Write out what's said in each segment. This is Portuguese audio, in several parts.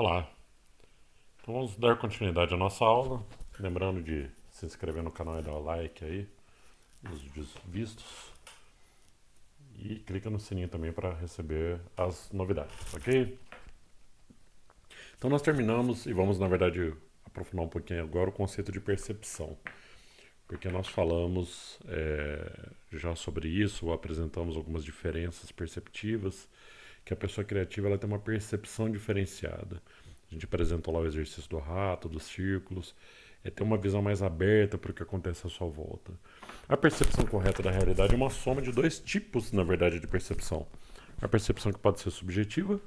Olá, então vamos dar continuidade à nossa aula. Lembrando de se inscrever no canal e dar o like aí, nos vídeos vistos. E clica no sininho também para receber as novidades, ok? Então nós terminamos e vamos, na verdade, aprofundar um pouquinho agora o conceito de percepção. Porque nós falamos já sobre isso, apresentamos algumas diferenças perceptivas, que a pessoa criativa ela tem uma percepção diferenciada. A gente apresentou lá o exercício do rato, dos círculos, é ter uma visão mais aberta para o que acontece à sua volta. A percepção correta da realidade é uma soma de dois tipos, na verdade, de percepção. A percepção que pode ser subjetiva,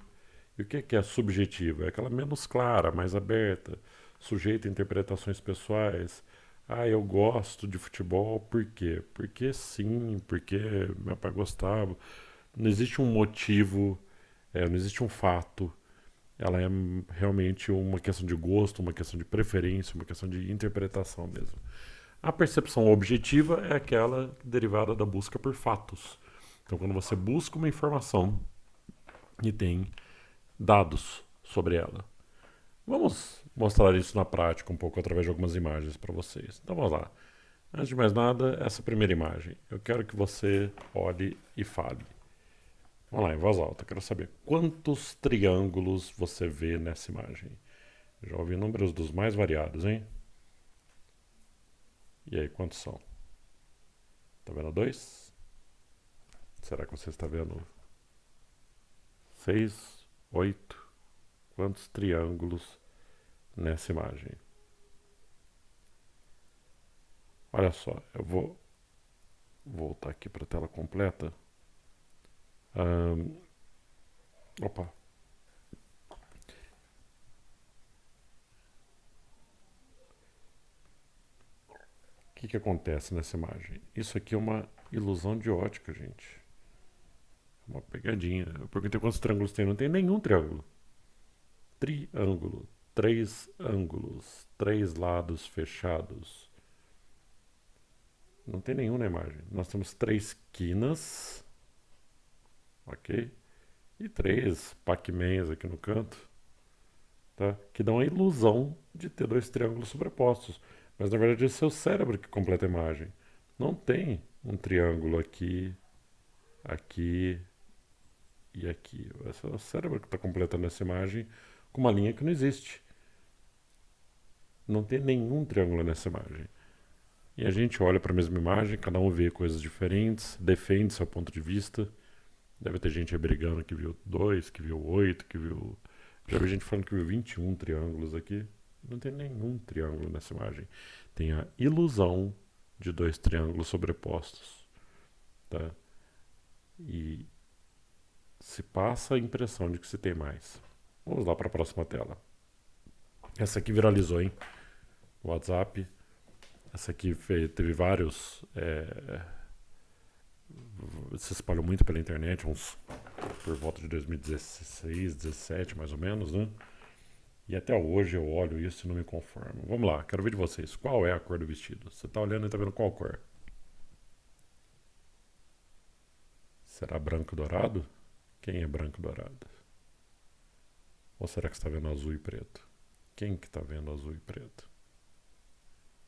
e o que é subjetiva? É aquela menos clara, mais aberta, sujeita a interpretações pessoais. Ah, eu gosto de futebol, por quê? Porque sim, porque meu pai gostava. Não existe um motivo, não existe um fato. Ela é realmente uma questão de gosto, uma questão de preferência, uma questão de interpretação mesmo. A percepção objetiva é aquela derivada da busca por fatos. Então, quando você busca uma informação e tem dados sobre ela. Vamos mostrar isso na prática um pouco através de algumas imagens para vocês. Então vamos lá. Antes de mais nada, essa primeira imagem. Eu quero que você olhe e fale. Vamos lá, em voz alta. Quero saber quantos triângulos você vê nessa imagem. Já ouvi números dos mais variados, hein? E aí, quantos são? Tá vendo dois? Será que você está vendo seis, oito? Quantos triângulos nessa imagem? Olha só, eu vou voltar aqui para a tela completa. Ahn, opa. O que acontece nessa imagem? Isso aqui é uma ilusão de ótica, gente. Uma pegadinha. Eu perguntei quantos triângulos tem. Não tem nenhum triângulo. Triângulo. Três ângulos. Três lados fechados. Não tem nenhum na imagem. Nós temos três quinas. Ok? E três Pac-Mans aqui no canto. Tá? Que dão a ilusão de ter dois triângulos sobrepostos. Mas na verdade é o seu cérebro que completa a imagem. Não tem um triângulo aqui, aqui e aqui. É o cérebro que está completando essa imagem com uma linha que não existe. Não tem nenhum triângulo nessa imagem. E a gente olha para a mesma imagem, cada um vê coisas diferentes, defende seu ponto de vista. Deve ter gente aí brigando que viu dois, que viu oito, que viu. Já vi gente falando que viu 21 triângulos aqui. Não tem nenhum triângulo nessa imagem. Tem a ilusão de dois triângulos sobrepostos. Tá? E se passa a impressão de que se tem mais. Vamos lá para a próxima tela. Essa aqui viralizou, hein? O WhatsApp. Essa aqui teve vários. Se espalhou muito pela internet, uns por volta de 2016, 17 mais ou menos, né? E até hoje eu olho isso e não me conformo. Vamos lá, quero ver de vocês. Qual é a cor do vestido? Você tá olhando e tá vendo qual cor? Será branco dourado? Quem é branco dourado? Ou será que você está vendo azul e preto? Quem que está vendo azul e preto?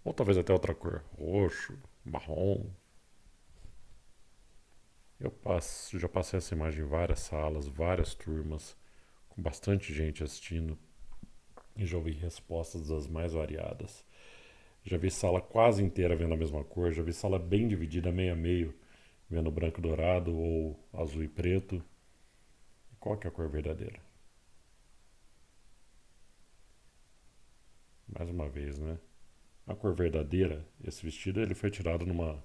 Ou talvez até outra cor, roxo, marrom. Já passei essa imagem em várias salas, várias turmas, com bastante gente assistindo, e já ouvi respostas das mais variadas. Já vi sala quase inteira vendo a mesma cor, já vi sala bem dividida, meio a meio, vendo branco dourado ou azul e preto. E qual que é a cor verdadeira? Mais uma vez, né? A cor verdadeira, esse vestido, ele foi tirado numa...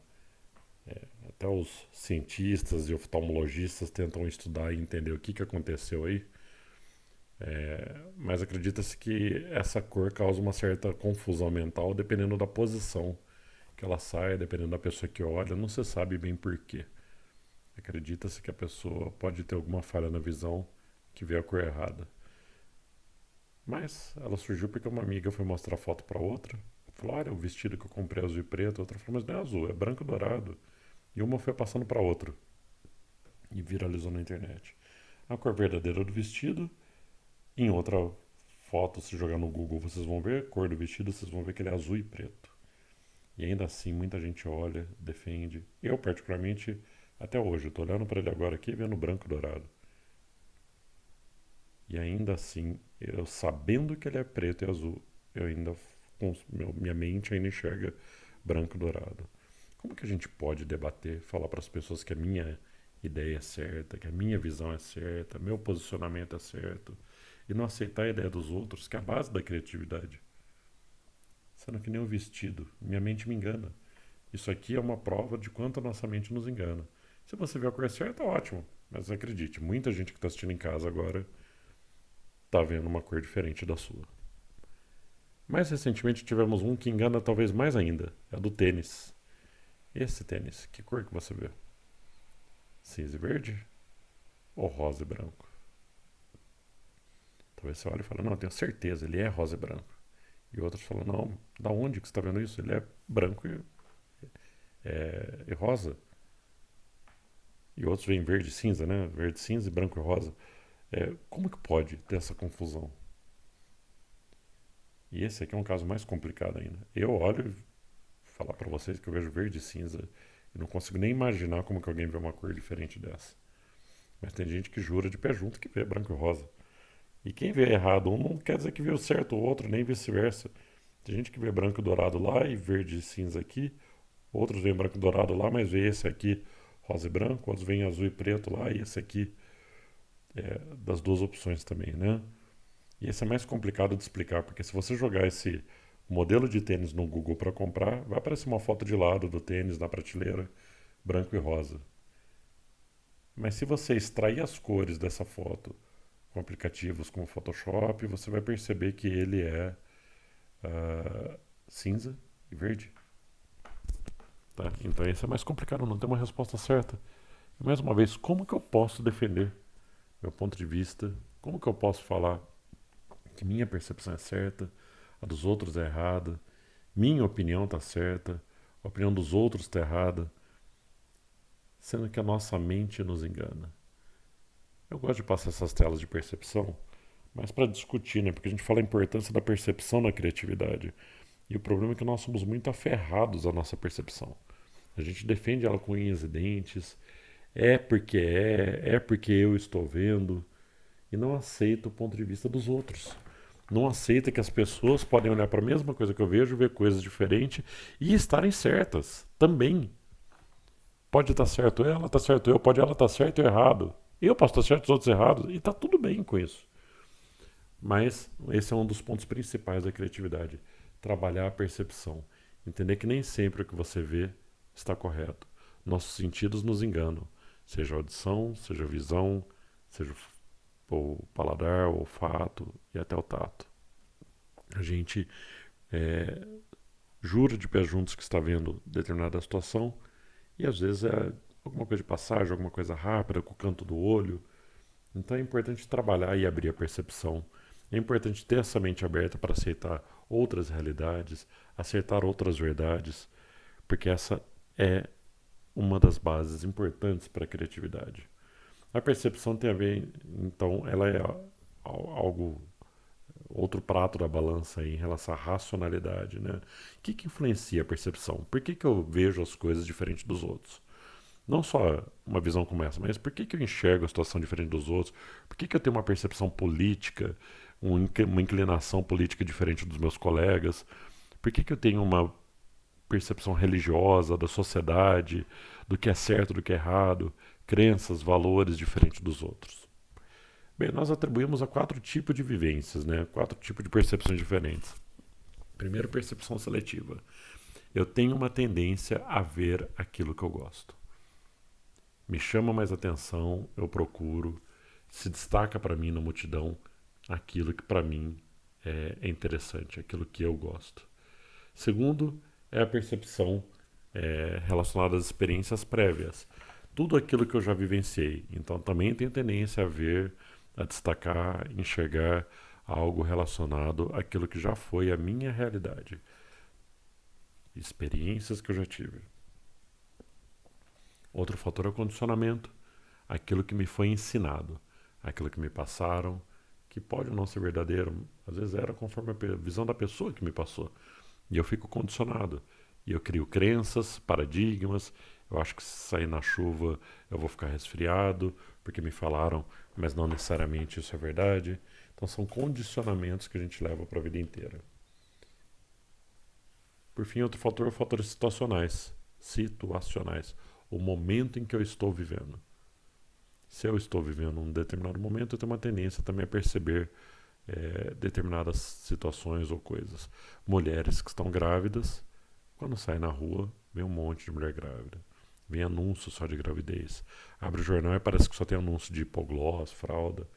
até os cientistas e oftalmologistas tentam estudar e entender o que aconteceu aí. Mas acredita-se que essa cor causa uma certa confusão mental dependendo da posição que ela sai, dependendo da pessoa que olha, não se sabe bem porquê. Acredita-se que a pessoa pode ter alguma falha na visão que vê a cor errada. Mas ela surgiu porque uma amiga foi mostrar foto para outra. Falou: olha, o vestido que eu comprei é azul e preto. A outra falou: mas não é azul, é branco e dourado. E uma foi passando para outra. E viralizou na internet. A cor verdadeira do vestido, em outra foto, se jogar no Google, vocês vão ver a cor do vestido, vocês vão ver que ele é azul e preto. E ainda assim, muita gente olha, defende. Eu, particularmente, até hoje, eu tô olhando para ele agora aqui, vendo branco e dourado. E ainda assim, eu sabendo que ele é preto e azul, eu ainda, minha mente ainda enxerga branco e dourado. Como que a gente pode debater, falar para as pessoas que a minha ideia é certa, que a minha visão é certa, meu posicionamento é certo, e não aceitar a ideia dos outros, que é a base da criatividade? Sendo que nem o vestido, minha mente me engana. Isso aqui é uma prova de quanto a nossa mente nos engana. Se você vê a cor certa, ótimo. Mas acredite, muita gente que está assistindo em casa agora está vendo uma cor diferente da sua. Mais recentemente tivemos um que engana talvez mais ainda. É a do tênis. Esse tênis, que cor que você vê? Cinza e verde? Ou rosa e branco? Talvez você olhe e fale, não, eu tenho certeza, ele é rosa e branco. E outros falam, não, da onde que você está vendo isso? Ele é branco e rosa. E outros veem verde e cinza, né? Verde, cinza e branco e rosa. Como que pode ter essa confusão? E esse aqui é um caso mais complicado ainda. Eu olho e falar para vocês que eu vejo verde e cinza e não consigo nem imaginar como que alguém vê uma cor diferente dessa. Mas tem gente que jura de pé junto que vê branco e rosa. E quem vê errado um não quer dizer que vê o certo o outro, nem vice-versa. Tem gente que vê branco e dourado lá e verde e cinza aqui. Outros veem branco e dourado lá, mas vê esse aqui rosa e branco. Outros veem azul e preto lá e esse aqui das duas opções também, né? E esse é mais complicado de explicar, porque se você jogar esse modelo de tênis no Google para comprar, vai aparecer uma foto de lado do tênis na prateleira, branco e rosa. Mas se você extrair as cores dessa foto com aplicativos como Photoshop, você vai perceber que ele é cinza e verde. Tá? Então esse é mais complicado, não tem uma resposta certa. E mais uma vez, como que eu posso defender meu ponto de vista? Como que eu posso falar que minha percepção é certa, a dos outros é errada, minha opinião está certa, a opinião dos outros está errada, sendo que a nossa mente nos engana? Eu gosto de passar essas telas de percepção, mas para discutir, né? Porque a gente fala a importância da percepção na criatividade. E o problema é que nós somos muito aferrados à nossa percepção. A gente defende ela com unhas e dentes, é porque eu estou vendo, e não aceita o ponto de vista dos outros. Não aceita que as pessoas podem olhar para a mesma coisa que eu vejo, ver coisas diferentes e estarem certas também. Pode estar certo ela, está certo eu, pode ela estar certo e eu errado. Eu posso estar certo, os outros errados, e está tudo bem com isso. Mas esse é um dos pontos principais da criatividade. Trabalhar a percepção. Entender que nem sempre o que você vê está correto. Nossos sentidos nos enganam. Seja a audição, seja a visão, seja o paladar, o olfato e até o tato. A gente é, jura de pé juntos que está vendo determinada situação e às vezes é alguma coisa de passagem, alguma coisa rápida, com o canto do olho. Então é importante trabalhar e abrir a percepção. É importante ter essa mente aberta para aceitar outras realidades, aceitar outras verdades, porque essa é uma das bases importantes para a criatividade. A percepção tem a ver, então, ela é algo, outro prato da balança aí em relação à racionalidade, né? O que influencia a percepção? Por que eu vejo as coisas diferente dos outros? Não só uma visão como essa, mas por que eu enxergo a situação diferente dos outros? Por que eu tenho uma percepção política, uma inclinação política diferente dos meus colegas? Por que eu tenho uma percepção religiosa da sociedade, do que é certo, do que é errado, crenças, valores diferentes dos outros? Bem, nós atribuímos a 4 tipos de vivências, né? 4 tipos de percepções diferentes. Primeiro, percepção seletiva. Eu tenho uma tendência a ver aquilo que eu gosto. Me chama mais atenção, eu procuro, se destaca para mim na multidão aquilo que para mim é interessante, aquilo que eu gosto. Segundo, é a percepção relacionada às experiências prévias. Tudo aquilo que eu já vivenciei. Então também tenho tendência a ver, a destacar, enxergar algo relacionado àquilo que já foi a minha realidade. Experiências que eu já tive. Outro fator é o condicionamento, aquilo que me foi ensinado, aquilo que me passaram, que pode não ser verdadeiro, às vezes era conforme a visão da pessoa que me passou. E eu fico condicionado. E eu crio crenças, paradigmas. Eu acho que se sair na chuva eu vou ficar resfriado, porque me falaram, mas não necessariamente isso é verdade. Então são condicionamentos que a gente leva para a vida inteira. Por fim, outro fator é fatores situacionais. Situacionais. O momento em que eu estou vivendo. Se eu estou vivendo um determinado momento, eu tenho uma tendência também a perceber determinadas situações ou coisas. Mulheres que estão grávidas, quando saem na rua, vem um monte de mulher grávida. Vem anúncio só de gravidez. Abre o jornal e parece que só tem anúncio de hipoglós, fralda.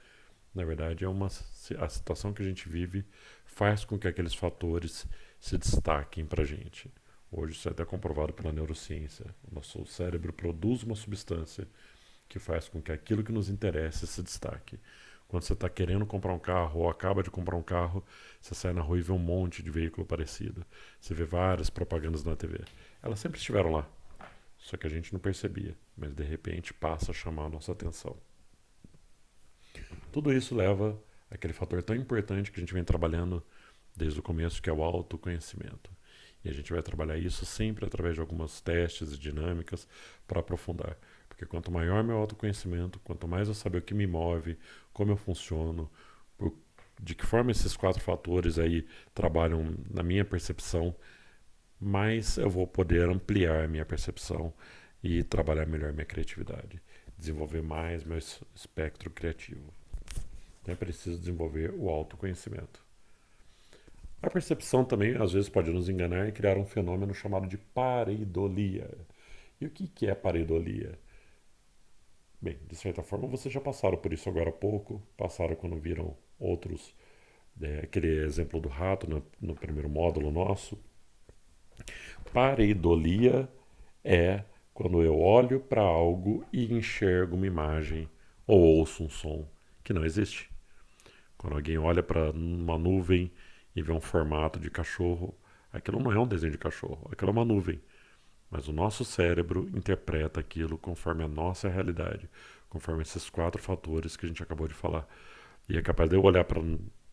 Na verdade, a situação que a gente vive faz com que aqueles fatores se destaquem para a gente. Hoje isso é até comprovado pela neurociência. O nosso cérebro produz uma substância que faz com que aquilo que nos interessa se destaque. Quando você está querendo comprar um carro ou acaba de comprar um carro, você sai na rua e vê um monte de veículo parecido. Você vê várias propagandas na TV. Elas sempre estiveram lá, só que a gente não percebia, mas de repente passa a chamar a nossa atenção. Tudo isso leva àquele fator tão importante que a gente vem trabalhando desde o começo, que é o autoconhecimento. E a gente vai trabalhar isso sempre através de alguns testes e dinâmicas para aprofundar. Porque quanto maior meu autoconhecimento, quanto mais eu saber o que me move, como eu funciono, de que forma esses 4 fatores aí trabalham na minha percepção, mais eu vou poder ampliar a minha percepção e trabalhar melhor minha criatividade, desenvolver mais meu espectro criativo. Então é preciso desenvolver o autoconhecimento. A percepção também, às vezes, pode nos enganar e criar um fenômeno chamado de pareidolia. E o que é pareidolia? Bem, de certa forma vocês já passaram por isso agora há pouco, passaram quando viram outros, aquele exemplo do rato no primeiro módulo nosso. Pareidolia é quando eu olho para algo e enxergo uma imagem ou ouço um som que não existe. Quando alguém olha para uma nuvem e vê um formato de cachorro, aquilo não é um desenho de cachorro, aquilo é uma nuvem. Mas o nosso cérebro interpreta aquilo conforme a nossa realidade, conforme esses 4 fatores que a gente acabou de falar. E é capaz de eu olhar para a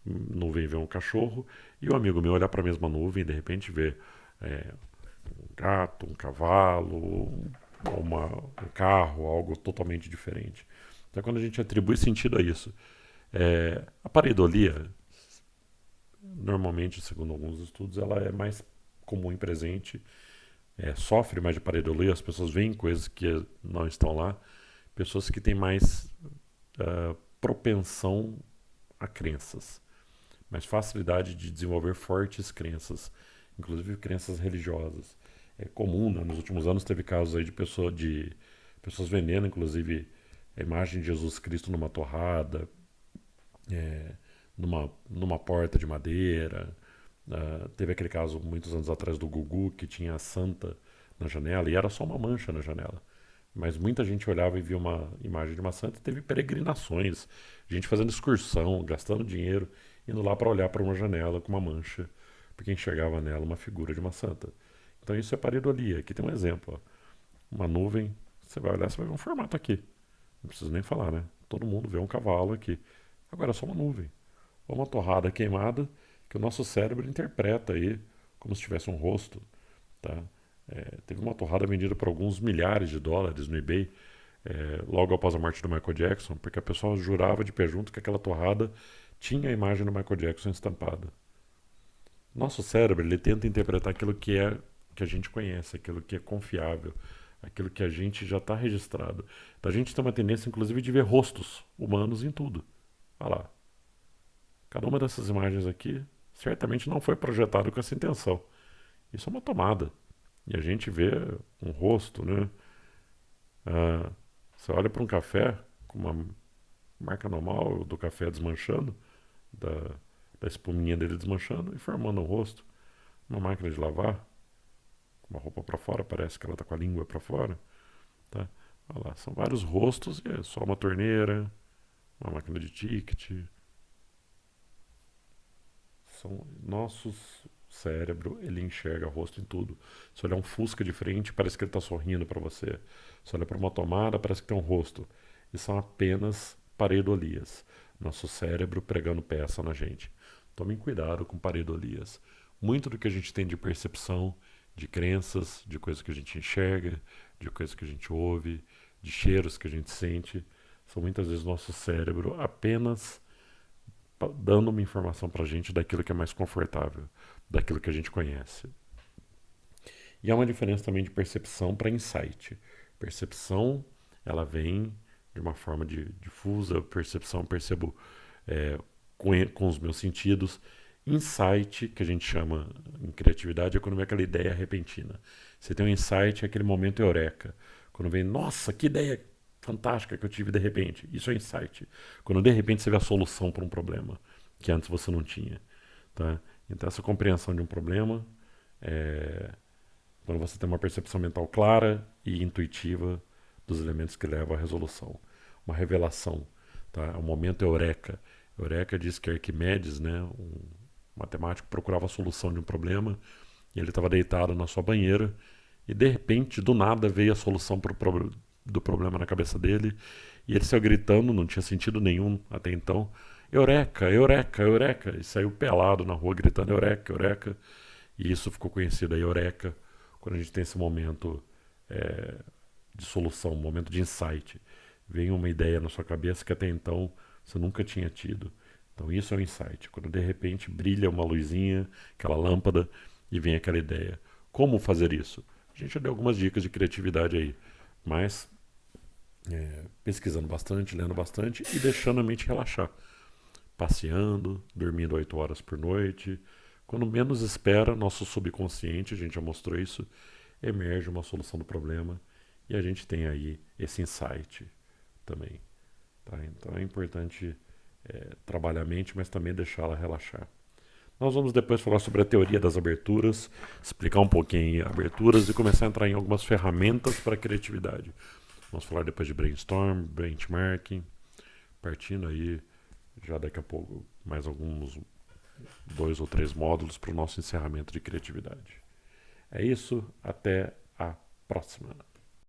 nuvem e ver um cachorro, e o amigo meu olhar para a mesma nuvem e de repente ver um gato, um cavalo, um carro, algo totalmente diferente. Então, quando a gente atribui sentido a isso, a pareidolia, normalmente, segundo alguns estudos, ela é mais comum e presente, sofre mais de pareidolia, as pessoas veem coisas que não estão lá, pessoas que têm mais propensão a crenças, mais facilidade de desenvolver fortes crenças, inclusive crenças religiosas. É comum, né? Nos últimos anos teve casos aí de pessoas vendendo, inclusive, a imagem de Jesus Cristo numa torrada, numa porta de madeira. Teve aquele caso muitos anos atrás do Gugu, que tinha a santa na janela, e era só uma mancha na janela. Mas muita gente olhava e via uma imagem de uma santa e teve peregrinações, gente fazendo excursão, gastando dinheiro, indo lá para olhar para uma janela com uma mancha, porque enxergava nela uma figura de uma santa. Então isso é pareidolia. Aqui tem um exemplo. Ó. Uma nuvem, você vai olhar, você vai ver um formato aqui. Não preciso nem falar, né? Todo mundo vê um cavalo aqui. Agora é só uma nuvem. Ou uma torrada queimada que o nosso cérebro interpreta aí como se tivesse um rosto. Tá? Teve uma torrada vendida por alguns milhares de dólares no eBay, logo após a morte do Michael Jackson, porque a pessoa jurava de pé junto que aquela torrada tinha a imagem do Michael Jackson estampada. Nosso cérebro ele tenta interpretar aquilo que a gente conhece, aquilo que é confiável, aquilo que a gente já está registrado. Então a gente tem uma tendência, inclusive, de ver rostos humanos em tudo. Olha lá. Cada uma dessas imagens aqui certamente não foi projetado com essa intenção. Isso é uma tomada. E a gente vê um rosto, né? Você olha para um café com uma marca normal do café desmanchando, da, da espuminha dele desmanchando e formando um rosto. Uma máquina de lavar, com uma roupa para fora, parece que ela está com a língua para fora. Tá? Olha lá, são vários rostos e é só uma torneira, uma máquina de ticket. Nossos cérebro, ele enxerga rosto em tudo. Se olhar um Fusca de frente, parece que ele está sorrindo para você. Se olhar para uma tomada, parece que tem um rosto. E são apenas pareidolias. Nosso cérebro pregando peça na gente. Tomem cuidado com pareidolias. Muito do que a gente tem de percepção, de crenças, de coisas que a gente enxerga, de coisas que a gente ouve, de cheiros que a gente sente, são muitas vezes nosso cérebro apenas dando uma informação para a gente daquilo que é mais confortável, daquilo que a gente conhece. E há uma diferença também de percepção para insight. Percepção, ela vem de uma forma difusa, percepção, percebo com os meus sentidos. Insight, que a gente chama em criatividade, é quando vem aquela ideia repentina. Você tem um insight, é aquele momento eureka. Quando vem, nossa, que ideia fantástica que eu tive de repente. Isso é insight. Quando de repente você vê a solução para um problema que antes você não tinha. Tá? Então essa compreensão de um problema é quando você tem uma percepção mental clara e intuitiva dos elementos que levam à resolução. Uma revelação. Tá? É um momento eureka. Eureka diz que Arquimedes, né, um matemático, procurava a solução de um problema e ele estava deitado na sua banheira e de repente, do nada, veio a solução do problema na cabeça dele e ele saiu gritando, não tinha sentido nenhum até então, Eureka, Eureka, Eureka, e saiu pelado na rua gritando Eureka, Eureka, e isso ficou conhecido aí, Eureka, quando a gente tem esse momento de solução, um momento de insight, vem uma ideia na sua cabeça que até então você nunca tinha tido. Então isso é um insight, quando de repente brilha uma luzinha, aquela lâmpada e vem aquela ideia. Como fazer isso? A gente já deu algumas dicas de criatividade aí, mas pesquisando bastante, lendo bastante e deixando a mente relaxar. Passeando, dormindo 8 horas por noite. Quando menos espera, nosso subconsciente, a gente já mostrou isso, emerge uma solução do problema e a gente tem aí esse insight também. Tá? Então é importante trabalhar a mente, mas também deixá-la relaxar. Nós vamos depois falar sobre a teoria das aberturas, explicar um pouquinho aberturas e começar a entrar em algumas ferramentas para a criatividade. Vamos falar depois de brainstorm, benchmarking, partindo aí já daqui a pouco mais alguns 2 ou 3 módulos para o nosso encerramento de criatividade. É isso, até a próxima.